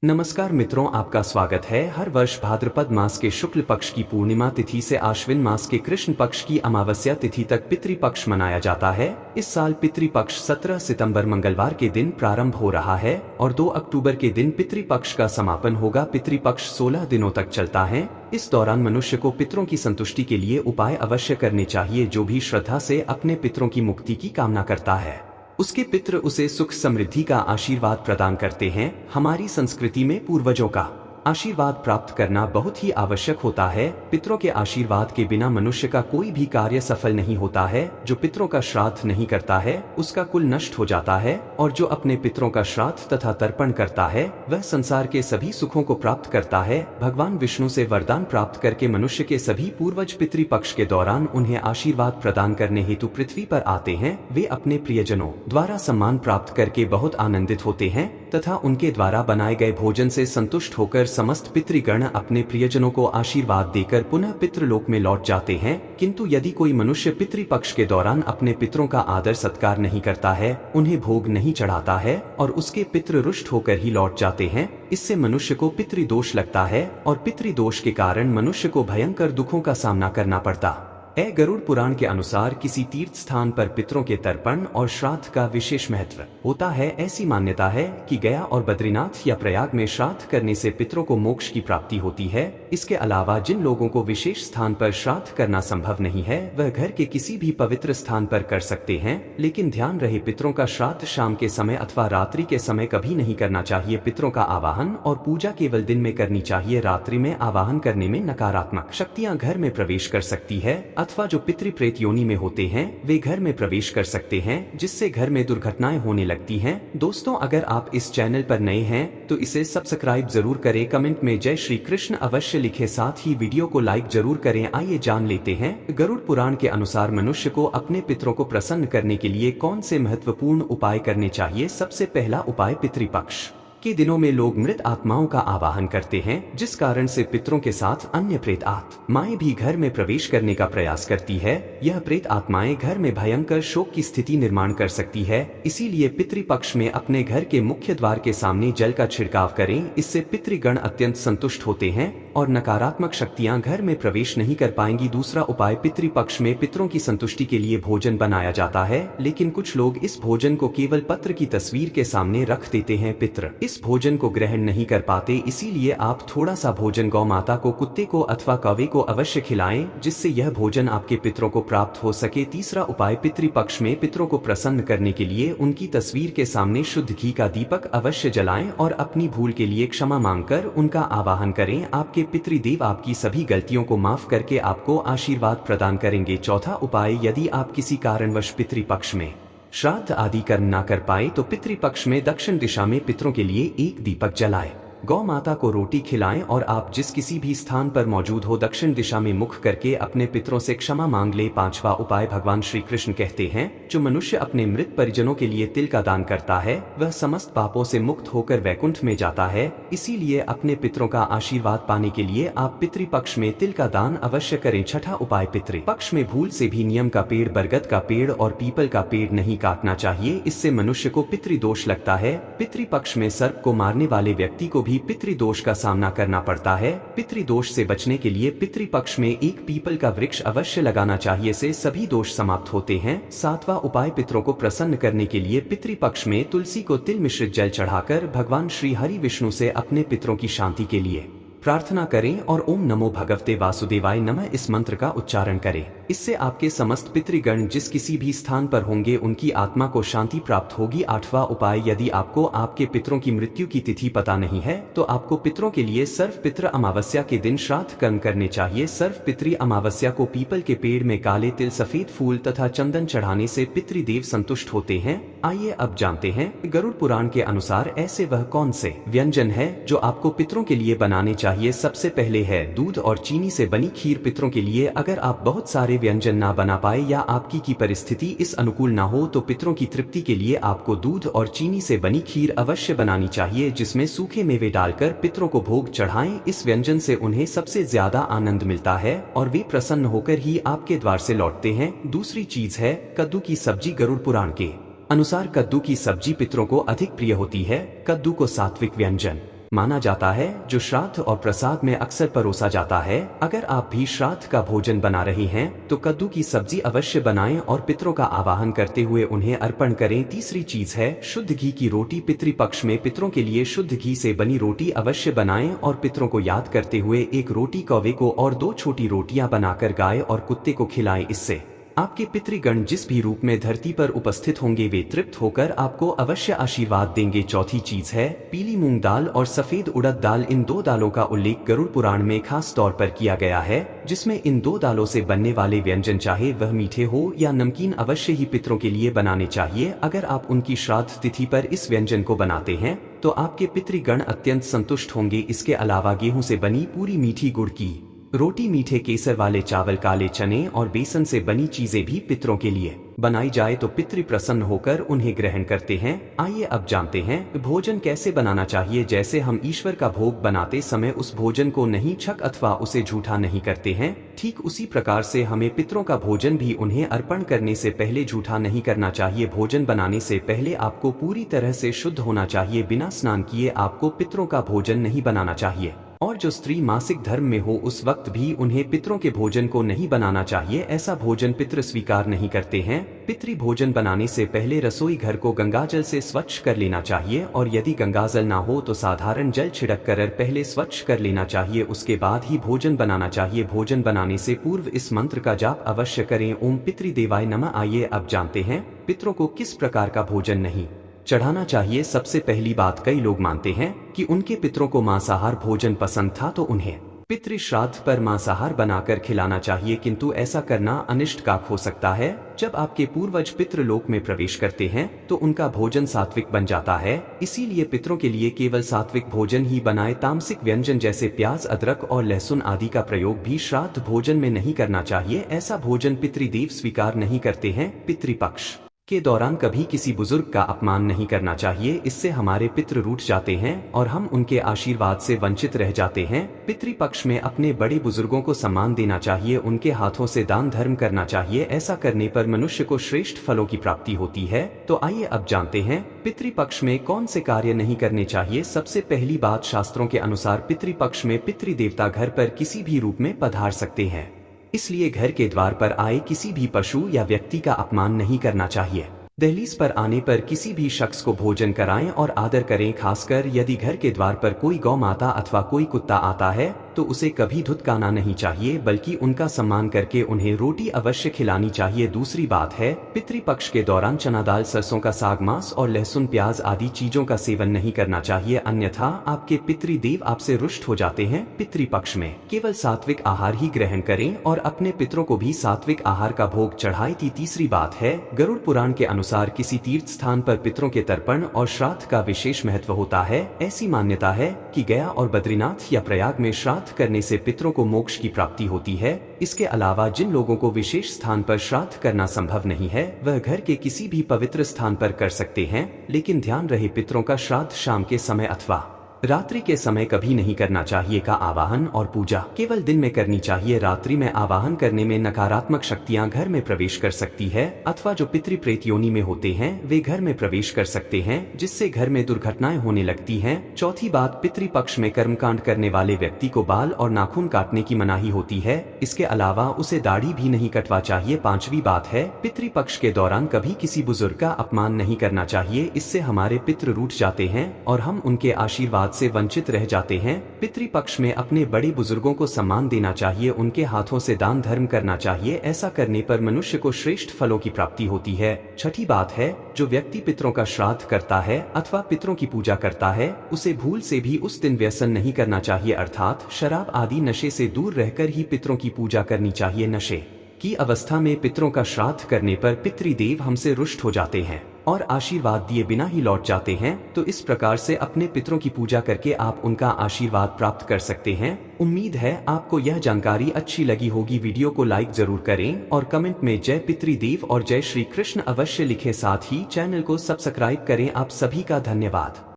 नमस्कार मित्रों, आपका स्वागत है। हर वर्ष भाद्रपद मास के शुक्ल पक्ष की पूर्णिमा तिथि से आश्विन मास के कृष्ण पक्ष की अमावस्या तिथि तक पितृपक्ष मनाया जाता है। इस साल पितृपक्ष 17 सितंबर मंगलवार के दिन प्रारंभ हो रहा है और 2 अक्टूबर के दिन पितृपक्ष का समापन होगा। पितृपक्ष 16 दिनों तक चलता है। इस दौरान मनुष्य को पितरों की संतुष्टि के लिए उपाय अवश्य करने चाहिए। जो भी श्रद्धा से अपने पितरों की मुक्ति की कामना करता है, उसके पितृ उसे सुख समृद्धि का आशीर्वाद प्रदान करते हैं। हमारी संस्कृति में पूर्वजों का आशीर्वाद प्राप्त करना बहुत ही आवश्यक होता है। पितरों के आशीर्वाद के बिना मनुष्य का कोई भी कार्य सफल नहीं होता है। जो पितरों का श्राद्ध नहीं करता है उसका कुल नष्ट हो जाता है, और जो अपने पितरों का श्राद्ध तथा तर्पण करता है वह संसार के सभी सुखों को प्राप्त करता है। भगवान विष्णु से वरदान प्राप्त करके मनुष्य के सभी पूर्वज पितृपक्ष के दौरान उन्हें आशीर्वाद प्रदान करने हेतु पृथ्वी पर आते हैं। वे अपने प्रियजनों द्वारा सम्मान प्राप्त करके बहुत आनंदित होते हैं तथा उनके द्वारा बनाए गए भोजन से संतुष्ट होकर समस्त पितृगण अपने प्रियजनों को आशीर्वाद देकर पुनः पितृलोक में लौट जाते हैं। किंतु यदि कोई मनुष्य पितृपक्ष के दौरान अपने पितरों का आदर सत्कार नहीं करता है, उन्हें भोग नहीं चढ़ाता है और उसके पितृ रुष्ट होकर ही लौट जाते हैं, इससे मनुष्य को पितृदोष लगता है और पितृदोष के कारण मनुष्य को भयंकर दुखों का सामना करना पड़ता। गरुड़ पुराण के अनुसार किसी तीर्थ स्थान पर पितरों के तर्पण और श्राद्ध का विशेष महत्व होता है। ऐसी मान्यता है कि गया और बद्रीनाथ या प्रयाग में श्राद्ध करने से पितरों को मोक्ष की प्राप्ति होती है। इसके अलावा जिन लोगों को विशेष स्थान पर श्राद्ध करना संभव नहीं है वह घर के किसी भी पवित्र स्थान पर कर सकते हैं, लेकिन ध्यान रहे पितरों का श्राद्ध शाम के समय अथवा रात्रि के समय कभी नहीं करना चाहिए। पितरों का आवाहन और पूजा केवल दिन में करनी चाहिए। रात्रि में आवाहन करने में नकारात्मक शक्तियां घर में प्रवेश कर सकती है अथवा जो पितृ प्रेत योनि में होते हैं वे घर में प्रवेश कर सकते हैं, जिससे घर में दुर्घटनाएं होने लगती हैं। दोस्तों, अगर आप इस चैनल पर नए हैं तो इसे सब्सक्राइब जरूर करें, कमेंट में जय श्री कृष्ण अवश्य लिखें, साथ ही वीडियो को लाइक जरूर करें। आइए जान लेते हैं गरुड़ पुराण के अनुसार मनुष्य को अपने पितरों को प्रसन्न करने के लिए कौन से महत्वपूर्ण उपाय करने चाहिए। सबसे पहला उपाय, पितृपक्ष के दिनों में लोग मृत आत्माओं का आवाहन करते हैं, जिस कारण से पितरों के साथ अन्य प्रेत आत्माएं भी घर में प्रवेश करने का प्रयास करती है। यह प्रेत आत्माएं घर में भयंकर शोक की स्थिति निर्माण कर सकती है। इसीलिए पितृपक्ष में अपने घर के मुख्य द्वार के सामने जल का छिड़काव करें। इससे पितृगण अत्यंत संतुष्ट होते हैं और नकारात्मक शक्तियां घर में प्रवेश नहीं कर पाएंगी। दूसरा उपाय, पितृपक्ष में पितरों की संतुष्टि के लिए भोजन बनाया जाता है, लेकिन कुछ लोग इस भोजन को केवल पत्र की तस्वीर के सामने रख देते हैं। पितृ इस भोजन को ग्रहण नहीं कर पाते, इसीलिए आप थोड़ा सा भोजन गौ माता को, कुत्ते को अथवा कौवे को अवश्य खिलाएं, जिससे यह भोजन आपके पितरों को प्राप्त हो सके। तीसरा उपाय, पितृपक्ष में पितरों को प्रसन्न करने के लिए उनकी तस्वीर के सामने शुद्ध घी का दीपक अवश्य जलाएं और अपनी भूल के लिए क्षमा मांगकर उनका आवाहन करें। आपके पितृदेव आपकी सभी गलतियों को माफ करके आपको आशीर्वाद प्रदान करेंगे। चौथा उपाय, यदि आप किसी कारणवश पितृपक्ष में श्राद्ध आदि कर्म ना कर पाए तो पितृपक्ष में दक्षिण दिशा में पितरों के लिए एक दीपक जलाएं, गौ माता को रोटी खिलाएं और आप जिस किसी भी स्थान पर मौजूद हो दक्षिण दिशा में मुख करके अपने पितरों से क्षमा मांग ले। पांचवा उपाय, भगवान श्री कृष्ण कहते हैं, जो मनुष्य अपने मृत परिजनों के लिए तिल का दान करता है वह समस्त पापों से मुक्त होकर वैकुंठ में जाता है। इसीलिए अपने पितरों का आशीर्वाद पाने के लिए आप पितृपक्ष में तिल का दान अवश्य करें। छठा उपाय, पितृपक्ष में भूल से भी नीम का पेड़, बरगद का पेड़ और पीपल का पेड़ नहीं काटना चाहिए, इससे मनुष्य को पितृदोष लगता है। पितृपक्ष में सर्प को मारने वाले व्यक्ति को भी पितृदोष का सामना करना पड़ता है। पितृदोष से बचने के लिए पितृपक्ष में एक पीपल का वृक्ष अवश्य लगाना चाहिए, से सभी दोष समाप्त होते हैं। सातवां उपाय, पितरों को प्रसन्न करने के लिए पितृपक्ष में तुलसी को तिल मिश्रित जल चढ़ाकर भगवान श्री हरि विष्णु से अपने पितरों की शांति के लिए प्रार्थना करें और ओम नमो भगवते वासुदेवाय नमः इस मंत्र का उच्चारण करें। इससे आपके समस्त पितृगण जिस किसी भी स्थान पर होंगे उनकी आत्मा को शांति प्राप्त होगी। आठवां उपाय, यदि आपको आपके पितरों की मृत्यु की तिथि पता नहीं है तो आपको पितरों के लिए सर्व पितृ अमावस्या के दिन श्राद्ध कर्म करने चाहिए। सर्व पितृ अमावस्या को पीपल के पेड़ में काले तिल, सफेद फूल तथा चंदन चढ़ाने से पितृदेव संतुष्ट होते हैं। आइए अब जानते हैं गरुड़ पुराण के अनुसार ऐसे वह कौन से व्यंजन है जो आपको पितरों के लिए बनाने चाहिए। सबसे पहले है दूध और चीनी से बनी खीर पितरों के लिए। अगर आप बहुत सारे व्यंजन ना बना पाए या आपकी की परिस्थिति इस अनुकूल ना हो तो पितरों की तृप्ति के लिए आपको दूध और चीनी से बनी खीर अवश्य बनानी चाहिए, जिसमें सूखे मेवे डालकर पितरों को भोग चढ़ाएं। इस व्यंजन से उन्हें सबसे ज्यादा आनंद मिलता है और वे प्रसन्न होकर ही आपके द्वार से लौटते हैं। दूसरी चीज है कद्दू की सब्जी। गरुड़ पुराण के अनुसार कद्दू की सब्जी पितरों को अधिक प्रिय होती है। कद्दू को सात्विक व्यंजन माना जाता है, जो श्राद्ध और प्रसाद में अक्सर परोसा जाता है। अगर आप भी श्राद्ध का भोजन बना रहे हैं तो कद्दू की सब्जी अवश्य बनाएं और पितरों का आवाहन करते हुए उन्हें अर्पण करें। तीसरी चीज है शुद्ध घी की रोटी। पितृपक्ष में पितरों के लिए शुद्ध घी से बनी रोटी अवश्य बनाएं और पितरों को याद करते हुए एक रोटी कौवे को और 2 छोटी रोटियां बनाकर गाय और कुत्ते को खिलाएं। इससे आपके पितृगण जिस भी रूप में धरती पर उपस्थित होंगे वे तृप्त होकर आपको अवश्य आशीर्वाद देंगे। चौथी चीज है पीली मूंग दाल और सफेद उड़द दाल। इन 2 दालों का उल्लेख गरुड़ पुराण में खास तौर पर किया गया है, जिसमें इन 2 दालों से बनने वाले व्यंजन चाहे वह मीठे हो या नमकीन अवश्य ही पितरों के लिए बनाने चाहिए। अगर आप उनकी श्राद्ध तिथि पर इस व्यंजन को बनाते हैं तो आपके पितृगण अत्यंत संतुष्ट होंगे। इसके अलावा गेहूं से बनी पूरी मीठी गुड़ की रोटी, मीठे केसर वाले चावल, काले चने और बेसन से बनी चीजें भी पितरों के लिए बनाई जाए तो पितृ प्रसन्न होकर उन्हें ग्रहण करते हैं। आइए अब जानते हैं भोजन कैसे बनाना चाहिए। जैसे हम ईश्वर का भोग बनाते समय उस भोजन को नहीं छक अथवा उसे झूठा नहीं करते हैं, ठीक उसी प्रकार से हमें पितरों का भोजन भी उन्हें अर्पण करने से पहले झूठा नहीं करना चाहिए। भोजन बनाने से पहले आपको पूरी तरह से शुद्ध होना चाहिए। बिना स्नान किए आपको पितरों का भोजन नहीं बनाना चाहिए। और जो स्त्री मासिक धर्म में हो उस वक्त भी उन्हें पितरों के भोजन को नहीं बनाना चाहिए। ऐसा भोजन पितृ स्वीकार नहीं करते हैं। पितृ भोजन बनाने से पहले रसोई घर को गंगाजल से स्वच्छ कर लेना चाहिए और यदि गंगाजल ना हो तो साधारण जल छिड़क कर पहले स्वच्छ कर लेना चाहिए, उसके बाद ही भोजन बनाना चाहिए। भोजन बनाने से पूर्व इस मंत्र का जाप अवश्य करें, ओम पितृदेवाय नमः। आइए अब जानते हैं पितरों को किस प्रकार का भोजन नहीं चढ़ाना चाहिए। सबसे पहली बात, कई लोग मानते हैं कि उनके पितरों को मांसाहार भोजन पसंद था तो उन्हें पितृ श्राद्ध पर मांसाहार बनाकर खिलाना चाहिए, किंतु ऐसा करना अनिष्टकारक हो सकता है। जब आपके पूर्वज पितृलोक में प्रवेश करते हैं तो उनका भोजन सात्विक बन जाता है, इसीलिए पितरों के लिए केवल सात्विक भोजन ही बनाए। तामसिक व्यंजन जैसे प्याज, अदरक और लहसुन आदि का प्रयोग भी श्राद्ध भोजन में नहीं करना चाहिए। ऐसा भोजन पितृदेव स्वीकार नहीं करते हैं। पितृपक्ष के दौरान कभी किसी बुजुर्ग का अपमान नहीं करना चाहिए, इससे हमारे पितृ रूठ जाते हैं और हम उनके आशीर्वाद से वंचित रह जाते हैं। पितृपक्ष में अपने बड़े बुजुर्गों को सम्मान देना चाहिए, उनके हाथों से दान धर्म करना चाहिए। ऐसा करने पर मनुष्य को श्रेष्ठ फलों की प्राप्ति होती है। तो आइए अब जानते हैं पितृपक्ष में कौन से कार्य नहीं करने चाहिए। सबसे पहली बात, शास्त्रों के अनुसार पितृपक्ष में पितृदेवता घर पर किसी भी रूप में पधार सकते हैं, इसलिए घर के द्वार पर आए किसी भी पशु या व्यक्ति का अपमान नहीं करना चाहिए। दहलीज पर आने पर किसी भी शख्स को भोजन कराएं और आदर करें। खासकर यदि घर के द्वार पर कोई गौ माता अथवा कोई कुत्ता आता है तो उसे कभी धुतकारना नहीं चाहिए, बल्कि उनका सम्मान करके उन्हें रोटी अवश्य खिलानी चाहिए। दूसरी बात है, पितृपक्ष के दौरान चना दाल, सरसों का साग, मांस और लहसुन प्याज आदि चीजों का सेवन नहीं करना चाहिए, अन्यथा आपके पितृदेव आपसे रुष्ट हो जाते हैं। पितृपक्ष में केवल सात्विक आहार ही ग्रहण करें और अपने पितरों को भी सात्विक आहार का भोग चढ़ाएं। तीसरी बात है, गरुड़ पुराण के अनुसार किसी तीर्थ स्थान पर पितरों के तर्पण और श्राद्ध का विशेष महत्व होता है। ऐसी मान्यता है कि गया और बद्रीनाथ या प्रयाग में श्राद्ध करने से पितरों को मोक्ष की प्राप्ति होती है। इसके अलावा जिन लोगों को विशेष स्थान पर श्राद्ध करना संभव नहीं है वह घर के किसी भी पवित्र स्थान पर कर सकते हैं, लेकिन ध्यान रहे पितरों का श्राद्ध शाम के समय अथवा रात्रि के समय कभी नहीं करना चाहिए। का आवाहन और पूजा केवल दिन में करनी चाहिए। रात्रि में आवाहन करने में नकारात्मक शक्तियां घर में प्रवेश कर सकती है अथवा जो पितृ प्रेत योनि में होते हैं वे घर में प्रवेश कर सकते हैं, जिससे घर में दुर्घटनाएं होने लगती हैं। चौथी बात, पितृपक्ष में कर्मकांड करने वाले व्यक्ति को बाल और नाखून काटने की मनाही होती है। इसके अलावा उसे दाढ़ी भी नहीं कटवा चाहिए। पांचवी बात है, पितृपक्ष के दौरान कभी किसी बुजुर्ग का अपमान नहीं करना चाहिए, इससे हमारे पितृ रूठ जाते हैं और हम उनके आशीर्वाद से वंचित रह जाते हैं। पितृपक्ष में अपने बड़े बुजुर्गों को सम्मान देना चाहिए, उनके हाथों से दान धर्म करना चाहिए। ऐसा करने पर मनुष्य को श्रेष्ठ फलों की प्राप्ति होती है। छठी बात है, जो व्यक्ति पितरों का श्राद्ध करता है अथवा पितरों की पूजा करता है उसे भूल से भी उस दिन व्यसन नहीं करना चाहिए, अर्थात शराब आदि नशे से दूर रहकर ही पितरों की पूजा करनी चाहिए। नशे की अवस्था में पितरों का श्राद्ध करने पर पितृदेव हमसे रुष्ट हो जाते हैं और आशीर्वाद दिए बिना ही लौट जाते हैं। तो इस प्रकार से अपने पितरों की पूजा करके आप उनका आशीर्वाद प्राप्त कर सकते हैं। उम्मीद है आपको यह जानकारी अच्छी लगी होगी। वीडियो को लाइक जरूर करें और कमेंट में जय पितृदेव और जय श्री कृष्ण अवश्य लिखें, साथ ही चैनल को सब्सक्राइब करें। आप सभी का धन्यवाद।